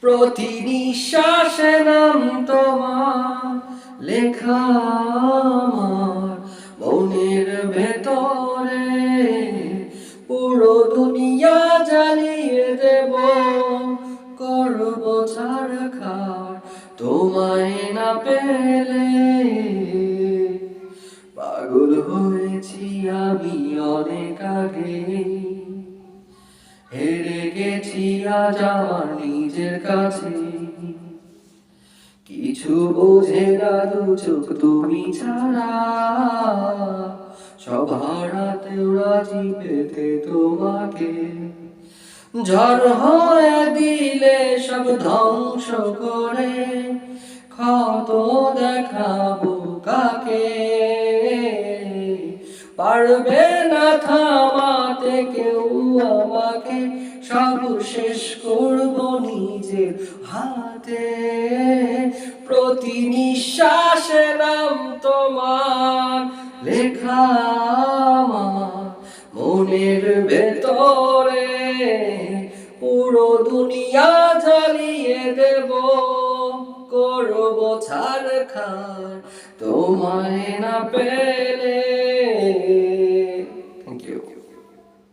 প্রতি নিঃশ্বাসে নাম তোমার লেখা আমার মনের ভেতরে, পুরো দুনিয়া জ্বালিয়ে দেব, করব ছারখার তোমায় না পেলে। পাগল হয়েছি আমি অনেক আগে, হেরে গেছি আজ আমার নিজের কাছে। কিছু বোঝে না দু চোখ তুমি ছাড়া, সব হারাতেও রাজি পেতে তোমাকে। ঝড় হয়ে দিলে সব ধ্বংস করে, ক্ষত দেখাবো কাকে। পারবে না থামাতে কেউ আমাকে, সব শেষ করব নিজের হাতে। প্রতি নিঃশ্বাসে নাম তোমার লেখা আমার মনের ভেতরে, পুরো দুনিয়া জ্বালিয়ে দেব, করব ছারখার তোমায় না পেলে।